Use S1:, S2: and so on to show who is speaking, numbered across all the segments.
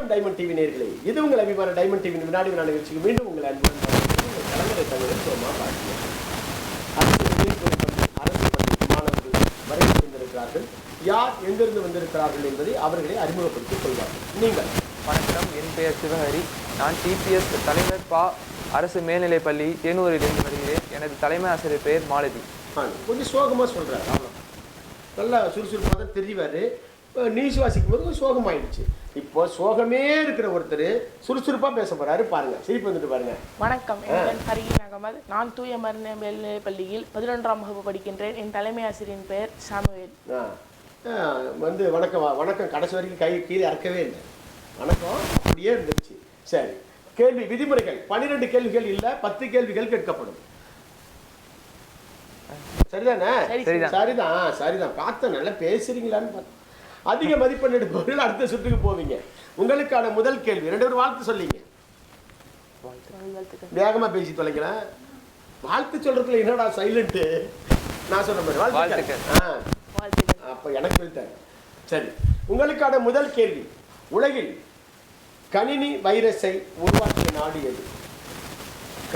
S1: வணக்கம் diamond TV நேயர்களே, இது உங்கள் அபிமான டைமண்ட் டிவி வினாடி வினா நிகழ்ச்சிக்கு மீண்டும் உங்கள் அன்புடன் கலங்கரை தவிர சோமா பாட்டிய அரசு பள்ளி மாணவர்கள் வரைந்து வந்திருக்கிறார்கள். யார் எங்கிருந்து வந்திருக்கிறார்கள் என்பதை அவர்களை அறிமுகப்படுத்திக் கொள்வார்கள். நீங்கள்.
S2: வணக்கம், என் பெயர் சிவஹரி. நான் டிபிஎஸ் தலைவர் பா அரசு மேல்நிலைப்பள்ளி தேனூரிலிருந்து வருகிறேன். எனது தலைமை ஆசிரியர் பெயர் மாலதி.
S1: கொஞ்சம் சோகமாக சொல்கிறார். அவ்வளோ நல்லா சுறுசுறுப்பாக தான் தெரிவார். நியூஸ் வாசிக்கும் போது கொஞ்சம் சோகமாயிடுச்சு. இப்போ சோகமே இருக்கிற ஒருத்தர் சுறுசுறுப்பாக பேச போறாரு. பாருங்க, சிரிப்பு வந்துட்டு பாருங்க.
S3: வணக்கம், என் ஃபரீன் அகமது. நான் தூய மருந்த மேல்நிலைப் பள்ளியில் 11ஆம் வகுப்பு படிக்கின்றேன். என் தலைமை ஆசிரியரின் பெயர் சாமுவேல்.
S1: வந்து வணக்கம் வணக்கம் கடைசி வரைக்கும் கை கீழே இறக்கவே இல்லை. வணக்கம் அப்படியே இருந்துச்சு. சரி, கேள்வி விதிமுறைகள். 12 கேள்விகள் இல்லை, 10 கேள்விகள் கேட்கப்படும். சரிதானே? சரிதான் சரிதான். பார்த்தேன், நல்லா பேசுறீங்களான்னு பார்த்தேன். அதிக மதிப்பெண் எடுப்பவர்கள் அடுத்த சுற்றுக்கு போவீங்க. உங்களுக்கான முதல் கேள்வி. 2 பேரும் வாழ்த்து சொல்லிங்க. வேகமா பேசி தொலைங்களேன். வாழ்த்து சொல்றதுல என்னடா சைலண்ட்? நான் சொல்ற மாதிரி வாழ்த்து. அப்ப எனக்கு சொல்லிட்டாங்க. சரி, உங்களுக்கான முதல் கேள்வி. உலகில் கணினி வைரஸை உருவாக்கிய நாடு எது?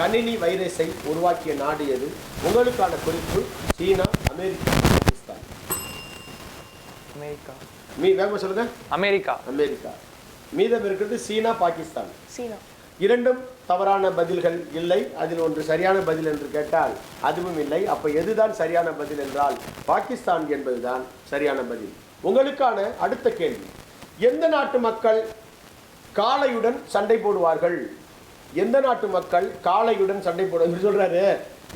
S1: கணினி வைரஸை உருவாக்கிய நாடு எது? உங்களுக்கான குறிப்பு சீனா, அமெரிக்கா, பாகிஸ்தான்.
S2: அமெரிக்கா.
S1: வேகமா சொல்லுங்க.
S2: அமெரிக்கா.
S1: அமெரிக்கா. மீதம் இருக்கிறது சீனா, பாகிஸ்தான்.
S3: சீனா.
S1: இரண்டும் தவறான பதில்கள் இல்லை. அதில் ஒன்று சரியான பதில் என்று கேட்டால் அதுவும் இல்லை. அப்ப எதுதான் சரியான பதில் என்றால் பாகிஸ்தான் என்பதுதான் சரியான பதில். உங்களுக்கான அடுத்த கேள்வி. எந்த நாட்டு மக்கள் காளையுடன் சண்டை போடுவார்கள்? எந்த நாட்டு மக்கள் காளையுடன் சண்டை போடுவாங்க சொல்றாரு?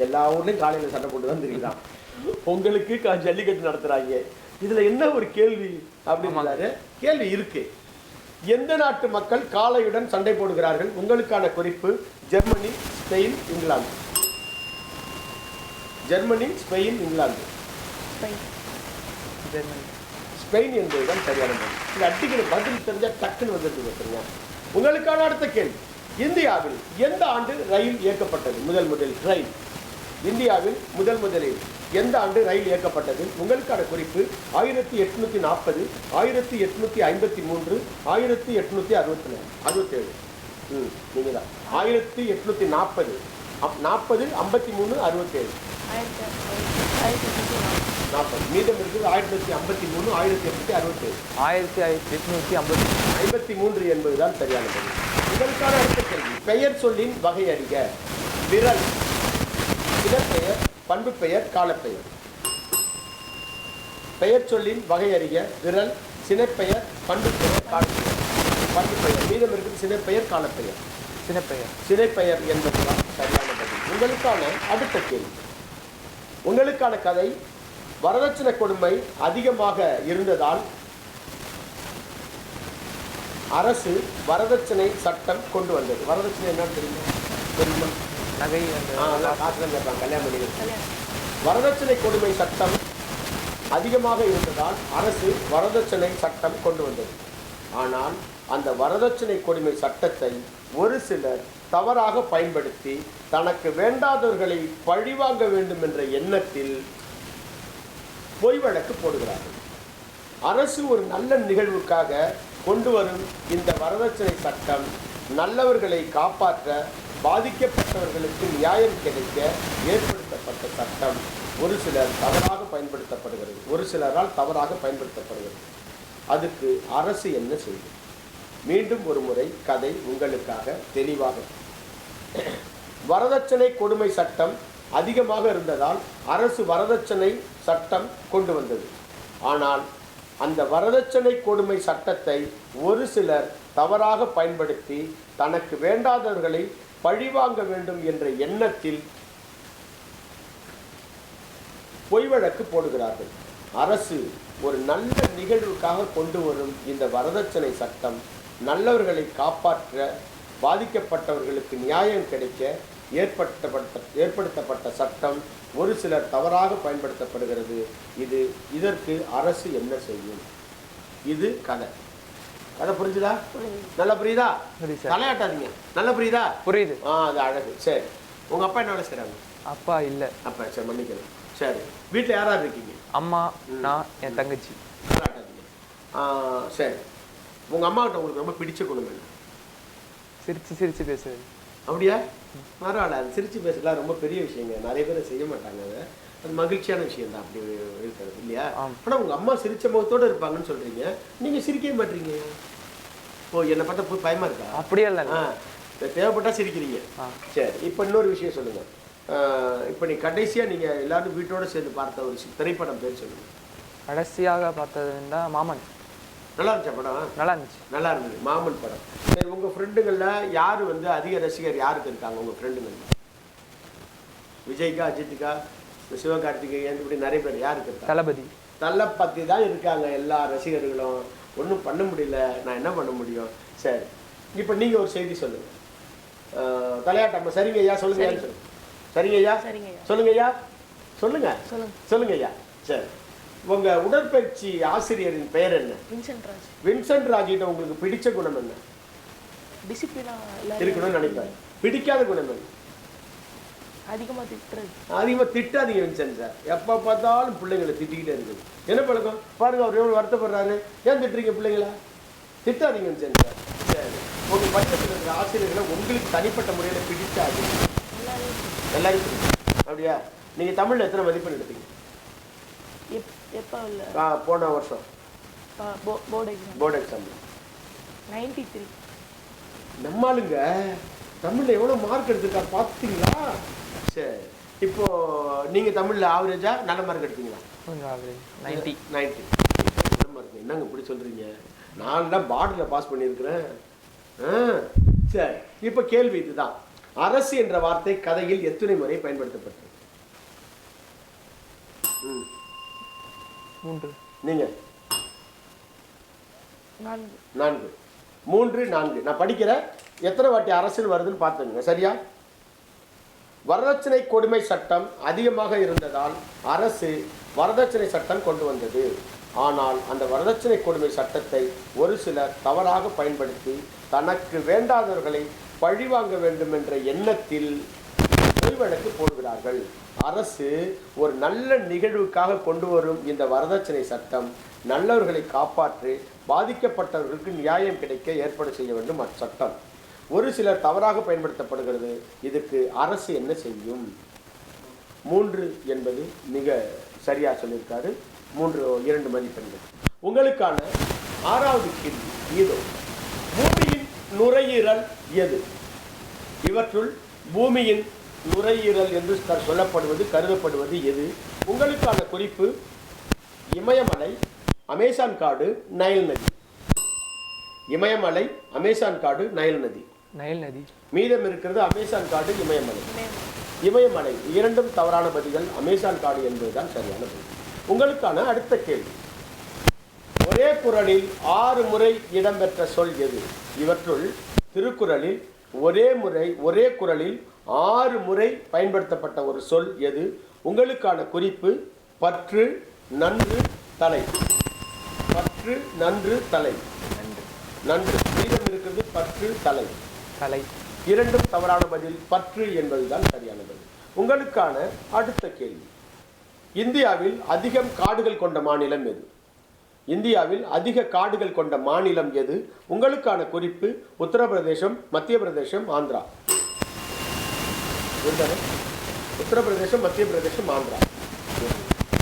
S1: எல்லா ஊர்லயும் காளையில சண்டை போட்டு தான் தெரியுதான். உங்களுக்கு ஜல்லிக்கட்டு நடத்துறாங்க. இதுல என்ன ஒரு கேள்வி அப்படின்னாரு? கேள்வி இருக்கு. எந்த நாட்டு மக்கள் காளையுடன் சண்டை போடுகிறார்கள்? உங்களுக்கான குறிப்பு Germany, Spain, England. Germany, Spain, England. Spain என்பதுதான் சரியான பதில். இது அடிக்கிற பதில் தெரிஞ்சா டக்குன்னு வந்துட்டு. உங்களுக்கான அடுத்த கேள்வி. இந்தியாவில் எந்த ஆண்டு ரயில் இயக்கப்பட்டது? முதலில் ரயில் இந்தியாவில் முதலில் எந்த ஆண்டு ரயில் இயக்கப்பட்டது? உங்களுக்கான குறிப்பு 1840, 1853, 1867. நீங்க தான் 1840, 40, 53, 67. 40. மீதம் இருக்குது 1853, 1867. 1853 என்பதுதான் சரியான பதில். இதற்கான அடுத்த கேள்வி. பெயர் சொல்லின் வகை அறிக. விரல், இடப்பெயர், பண்பு பெயர், காலப்பெயர். பெயர் சொல்லின் வகை அறிக. விரல், சினைப்பெயர், பண்பு பெயர், காலப்பெயர். பண்பு பெயர். மீதம் இருக்குது சினைப்பெயர், காலப்பெயர். சினைப்பெயர் என்பதுதான் சரியான பதில். உங்களுக்கான அடுத்த கேள்வி. உங்களுக்கான கதை. வரதட்சணை கொடுமை அதிகமாக இருந்ததால் அரசு வரதட்சணை சட்டம் கொண்டு வந்தது. வரதட்சணை என்னன்னு தெரியுமா? வரதட்சணை கொடுமை சட்டம் அதிகமாக இருந்ததால் அரசு வரதட்சணை சட்டம் கொண்டு வந்தது. ஆனால் அந்த வரதட்சணை கொடுமை சட்டத்தை ஒரு சிலர் தவறாக பயன்படுத்தி தனக்கு வேண்டாதவர்களை பழிவாங்க வேண்டும் என்ற எண்ணத்தில் பொய் வழக்கு போடுகிறார்கள். அரசு ஒரு நல்ல நிகழ்வுக்காக கொண்டு வரும் இந்த வரதட்சணை சட்டம் நல்லவர்களை காப்பாற்ற, பாதிக்கப்பட்டவர்களுக்கு நியாயம் கிடைக்க ஏற்படுத்தப்பட்ட சட்டம் ஒரு சிலர் தவறாக பயன்படுத்தப்படுகிறது. ஒரு சிலரால் தவறாக பயன்படுத்தப்படுகிறது. அதுக்கு அரசு என்ன செய்யும்? மீண்டும் ஒரு முறை கதை உங்களுக்காக தெளிவாக. வரதட்சணை கொடுமை சட்டம் அதிகமாக இருந்ததால் அரசு வரதட்சணை சட்டம் கொண்டு வந்தது. ஆனால் அந்த வரதட்சணை கொடுமை சட்டத்தை ஒரு சிலர் தவறாக பயன்படுத்தி தனக்கு வேண்டாதவர்களை பழிவாங்க வேண்டும் என்ற எண்ணத்தில் பொய் வழக்கு போடுகிறார்கள். அரசு ஒரு நல்ல நிகழ்வுக்காக கொண்டு வரும் இந்த வரதட்சணை சட்டம் நல்லவர்களை காப்பாற்ற, பாதிக்கப்பட்டவர்களுக்கு நியாயம் கிடைக்க ஏற்படுத்தப்பட்ட சட்டம் ஒரு சிலர் தவறாக பயன்படுத்தப்படுகிறது. இதற்கு அரசு என்ன செய்யும்? இது கதை. கதை புரிஞ்சுதா? நல்லா புரியுதா? தலையாட்டாதீங்க. நல்லா புரியுதா?
S2: புரியுது.
S1: அது அழகு. சரி, உங்க அப்பா என்ன வேலை செய்றாங்க?
S2: அப்பா இல்ல.
S1: அப்பா சரி, மன்னிக்கணும். சரி, வீட்டில் யாராவது இருக்கீங்க?
S2: அம்மா, நான், என் தங்கச்சி.
S1: தலையாட்டாதீங்க. சரி, உங்கள் அம்மாக்கிட்ட உங்களுக்கு ரொம்ப பிடிச்ச குணம் என்ன?
S2: சிரிச்சு சிரிச்சு பேசுறது.
S1: அப்படியா? பரவாயில்ல, அது சிரித்து பேசலாம் ரொம்ப பெரிய விஷயங்க. நிறைய பேர் செய்ய மாட்டாங்க. அது மகிழ்ச்சியான விஷயம் தான் அப்படி இருக்கிறது இல்லையா? ஆனால் உங்கள் அம்மா சிரிச்ச முகத்தோடு இருப்பாங்கன்னு சொல்கிறீங்க, நீங்கள் சிரிக்கவே மாட்டீங்க. ஓ, என்னை பார்த்தா போய் பயமாக இருக்கா?
S2: அப்படியே இல்லை.
S1: தேவைப்பட்டால் சிரிக்கிறீங்க. சரி, இப்போ இன்னொரு விஷயம் சொல்லுங்கள். இப்போ நீ கடைசியாக நீங்கள் எல்லாரும் வீட்டோடு சேர்ந்து பார்த்த ஒரு திரைப்படம் பேர் சொல்லுங்கள்.
S2: கடைசியாக பார்த்ததுன்னா மாமன்.
S1: நல்லா இருந்துச்சா படம்?
S2: நல்லா இருந்துச்சு.
S1: நல்லா இருந்தது மாமன் படம். சரி, உங்கள் ஃப்ரெண்டுங்களில் யார் வந்து அதிக ரசிகர் யாருக்கு இருக்காங்க உங்கள் ஃப்ரெண்டுங்கள்? விஜய்க்கா, அஜித்துக்கா, சிவகார்த்திகேயன், இப்படி நிறைய பேர் யாருக்கு இருக்காங்க?
S2: தளபதி.
S1: தளபதி தான் இருக்காங்க எல்லா ரசிகர்களும். ஒன்றும் பண்ண முடியல, நான் என்ன பண்ண முடியும்? சரி, இப்போ நீங்கள் ஒரு செய்தி சொல்லுங்கள். தலையாட்டம். சரிங்க ஐயா, சொல்லுங்க ஐயா. சரிங்க ஐயா, சொல்லுங்க ஐயா, சொல்லுங்க சொல்லுங்க ஐயா. சரி, உங்கள் உடற்பயிற்சி ஆசிரியரின் பெயர் என்ன?
S3: வின்சென்ட் ராஜ்.
S1: வின்சென்ட் ராஜிட்ட உங்களுக்கு பிடிச்ச குணம் என்ன?
S3: டிசிப்ளினா
S1: இருக்கணும்னு நினைப்பாரு. பிடிக்காத குணம் என்ன?
S3: அதிகமாக திட்டுறது.
S1: அதிகமாக திட்டாதீங்க வின்சென்ட் சார். எப்போ பார்த்தாலும் பிள்ளைங்களை திட்டிக்கிட்டே இருக்குது. என்ன பழக்கம் பாருங்க, அவர் எவ்வளோ வருத்தப்படுறாரு. ஏன் திட்டுறீங்க பிள்ளைங்களா? திட்டாதீங்க வின்சென்ட் சார். சரி, உங்கள் பள்ளியில் இருக்கிற ஆசிரியர்களை உங்களுக்கு தனிப்பட்ட முறையில் பிடிச்சாது? எல்லாரும் பிடிக்கும். அப்படியா? நீங்கள் தமிழில் எத்தனை மதிப்பெண் எடுத்தீங்க?
S3: எப்போ இல்லை,
S1: போன வருஷம் போர்டு எக்ஸாம்
S3: 93.
S1: நம்மளுங்க தமிழில் எவ்வளோ மார்க் எடுத்திருக்காரு பார்த்தீங்களா? சரி, இப்போ நீங்கள் தமிழில் ஆவரேஜா நல்ல மார்க் எடுத்தீங்களா?
S2: 90.
S1: நல்ல மார்க். என்னங்க இப்படி சொல்கிறீங்க? நான் தான் பார்டரில் பாஸ் பண்ணியிருக்கிறேன். சரி, இப்போ கேள்வி இதுதான். அரசு என்ற வார்த்தை கதையில் எத்தனை முறை பயன்படுத்தப்பட்டது?
S2: 3.
S1: நீங்க? 4. 3, 4. நான் படிக்கிறேன், எத்தனை வாட்டி அரசியல் வருதுன்னு பார்த்துங்க. சரியா? வரதட்சணை கொடுமை சட்டம் அதிகமாக இருந்ததால் அரசு வரதட்சணை சட்டம் கொண்டு வந்தது. ஆனால் அந்த வரதட்சணை கொடுமை சட்டத்தை ஒரு சிலர் தவறாக பயன்படுத்தி தனக்கு வேண்டாதவர்களை பழிவாங்க வேண்டும் என்ற எண்ணத்தில் வழக்கு போடுகிறார்கள். அரசு ஒரு நல்ல நிகழ்வுக்காக கொண்டு வரும் இந்த வரதட்சணை சட்டம் நல்லவர்களை காப்பாற்றி பாதிக்கப்பட்டவர்களுக்கு நியாயம் கிடைக்க ஏற்பாடு செய்ய வேண்டும். அச்சட்டம் ஒரு சிலர் தவறாக பயன்படுத்தப்படுகிறது. இதுக்கு அரசு என்ன செய்யும்? 3 என்பது மிக சரியா சொல்லியிருக்காரு. 2 மதிப்பெண்கள். உங்களுக்கான 6வது கேள்வி இதோ. பூமியின் நுரையீரல் எது? இவற்றுள் பூமியின் நுரையீரல் என்று சொல்லப்படுவது கருதப்படுவது எது? உங்களுக்கான குறிப்பு: இமயமலை, அமேசான் காடு, நைல் நதி. இமயமலை, அமேசான் காடு, நைல் நதி. மீதம் இருக்கிறது அமேசான் காடு, இமயமலை. இமயமலை இரண்டும் தவறான பதில்கள். அமேசான் காடு என்பதுதான் சரியான பதில். உங்களுக்கான அடுத்த கேள்வி: ஒரே குறளில் 6 முறை இடம்பெற்ற சொல் எது? இவற்றுள் திருக்குறளில் ஒரே குறளில் 6 முறை பயன்படுத்தப்பட்ட ஒரு சொல் எது? உங்களுக்கான குறிப்பு: பற்று, நன்று, தலை. பற்று, நன்று, தலை. நன்று. மீதம் இருக்கிறது பற்று, தலை. இரண்டும் தவறான பதில். பற்று என்பதுதான் சரியான பதில். உங்களுக்கான அடுத்த கேள்வி: இந்தியாவில் அதிகம் காடுகள் கொண்ட மாநிலம் எது? இந்தியாவில் அதிக காடுகள் கொண்ட மாநிலம் எது? உங்களுக்கான குறிப்பு: உத்தரப்பிரதேசம், மத்திய பிரதேசம், ஆந்திரா. உத்தரப்பிரதேசம், மத்திய பிரதேசம், ஆந்திரா.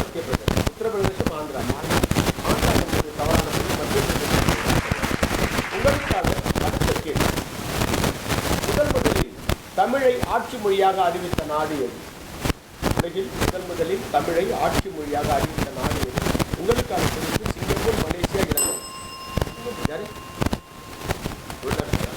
S1: மத்திய பிரதேசம், உத்தரப்பிரதேசம், ஆந்திரா. ஆந்திரா என்பது தவறான பதில். மத்திய பிரதேசம். உங்களுக்கான அடுத்த கேள்வி: முதலில் தமிழை ஆட்சி மொழியாக அறிவித்த நாடு எது? உலகில் முதலில் தமிழை ஆட்சி மொழியாக அறிவித்த நாடு எது? உங்களுக்கான குறிப்பு: சிங்கப்பூர், மலேசியா, இலங்கை. யாரு? இல்லை மலேசியா,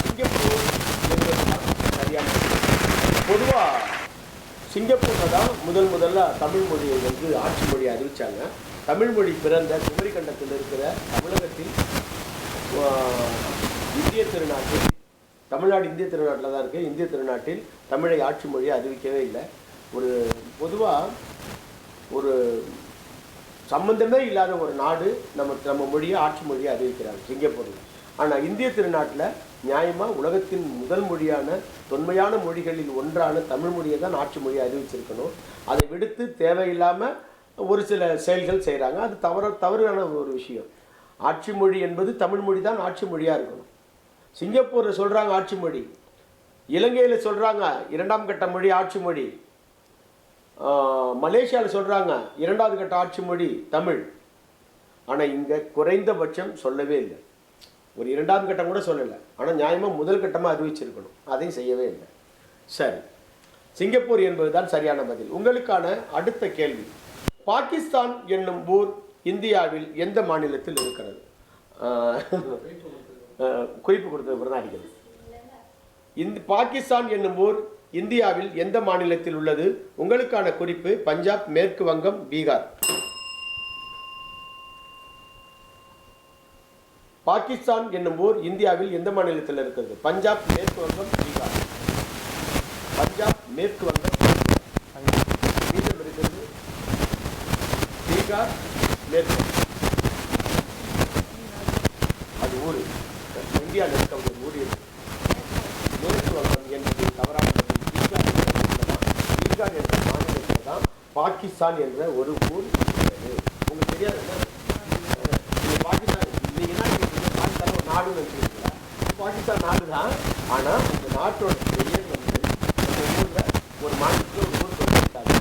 S1: சிங்கப்பூர் சரியான. பொதுவாக சிங்கப்பூரில் தான் முதல்ல தமிழ் மொழியை வந்து ஆட்சி மொழியை அறிவித்தாங்க. தமிழ் மொழி பிறந்த குமரி கண்டத்தில் இருக்கிற தமிழகத்தில் இந்திய திருநாட்டில், தமிழ்நாடு இந்திய திருநாட்டில் தான் இருக்குது. இந்திய திருநாட்டில் தமிழை ஆட்சி மொழியை அறிவிக்கவே இல்லை. பொதுவாக ஒரு சம்பந்தமே இல்லாத ஒரு நாடு நம்ம மொழியை ஆட்சி மொழியை அறிவிக்கிறாங்க சிங்கப்பூரில். ஆனால் இந்திய திருநாட்டில் நியாயமாக உலகத்தின் முதல் மொழியான தொன்மையான மொழிகளில் ஒன்றான தமிழ் மொழியை தான் ஆட்சி மொழியை அறிவிச்சிருக்கணும். அதை விடுத்து தேவையில்லாமல் ஒரு சில செயல்கள் செய்கிறாங்க. அது தவறான ஒரு விஷயம். ஆட்சி மொழி என்பது தமிழ் மொழி தான் ஆட்சி மொழியாக இருக்கணும். சிங்கப்பூரில் சொல்கிறாங்க ஆட்சி மொழி, இலங்கையில் சொல்கிறாங்க 2ஆம் கட்ட மொழி ஆட்சி மொழி, மலேசியாவில் சொல்கிறாங்க 2வது கட்ட ஆட்சி மொழி தமிழ். ஆனால் இங்கே குறைந்தபட்சம் சொல்லவே இல்லை. ஒரு 2ஆம் கட்டம் கூட சொல்லலை. ஆனால் நியாயமாக முதல் கட்டமாக அறிவிச்சிருக்கணும். அதையும் செய்யவே இல்லை. சரி, சிங்கப்பூர் என்பது தான் சரியான பதில். உங்களுக்கான அடுத்த கேள்வி, பாகிஸ்தான் என்னும் ஊர் இந்தியாவில் எந்த மாநிலத்தில் இருக்கிறது? குறிப்பு கொடுத்தது தான் அடிக்கிறது. பாகிஸ்தான் என்னும் ஊர் இந்தியாவில் எந்த மாநிலத்தில் உள்ளது? உங்களுக்கான குறிப்பு பஞ்சாப், மேற்கு வங்கம், பீகார். பாகிஸ்தான் என்னும் ஊர் இந்தியாவில் எந்த மாநிலத்தில் இருக்கிறது? பஞ்சாப், மேற்கு வங்கம், பீகார். பஞ்சாப், மேற்கு வங்கம், மீதம் இருக்கிறது பீகார், மேற்கு. அது ஊர் இந்தியாவில் இருக்க ஒரு ஊர். மேற்கு வங்கம் என்பது தவறான பீகார் என்ற மாநிலத்தில் தான் பாகிஸ்தான் என்ற ஒரு ஊர் இருக்கிறது. உங்களுக்கு தெரியாது பாகிஸ்தான் நீங்க என்ன பாகிஸ்தான் ஒரு நாடுன்னு வச்சுருக்கீங்களா? பாகிஸ்தான் நாடு தான். ஆனால் இந்த நாட்டோட பெயர் வந்து நம்ம ஊரில் ஒரு மாநிலத்தில் ஒரு ஊர் சொல்லியிருக்காங்க.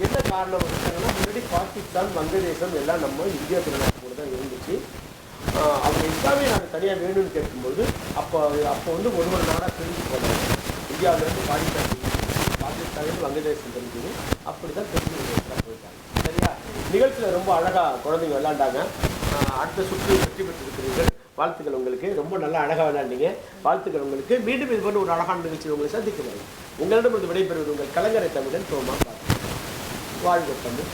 S1: என்ன காரணம் இருக்காங்கன்னா, முன்னாடி பாகிஸ்தான், வங்கதேசம் எல்லாம் நம்ம இந்தியா திருநாட்டு கூட தான் இருந்துச்சு. அவங்க இஸ்லாமிய நாடு தனியாக வேணும்னு கேட்கும்போது அப்போ வந்து ஒரு நாடாக பிரிஞ்சு போனாங்க. இந்தியாவிலேருந்து பாகிஸ்தானில் வங்கதேசம் தெரிஞ்சது. அப்படி தான் தெரிஞ்சு போயிட்டாங்க. சரியா? நிகழ்ச்சியில் ரொம்ப அழகாக குழந்தைங்க விளையாண்டாங்க. அடுத்த சுற்று வெற்றி பெற்றிருக்கிறீர்கள். வாழ்த்துக்கள் உங்களுக்கு. ரொம்ப நல்லா அழகாக விளையாண்டீங்க. வாழ்த்துக்கள் உங்களுக்கு. மீண்டும் இது போன்ற ஒரு அழகான நிகழ்ச்சி உங்களை சந்திக்கிறேன். உங்களிடம் விடைபெறுவது உங்கள் கலைஞரை தமிழன் தோமா. வாழ்க தமிழ்.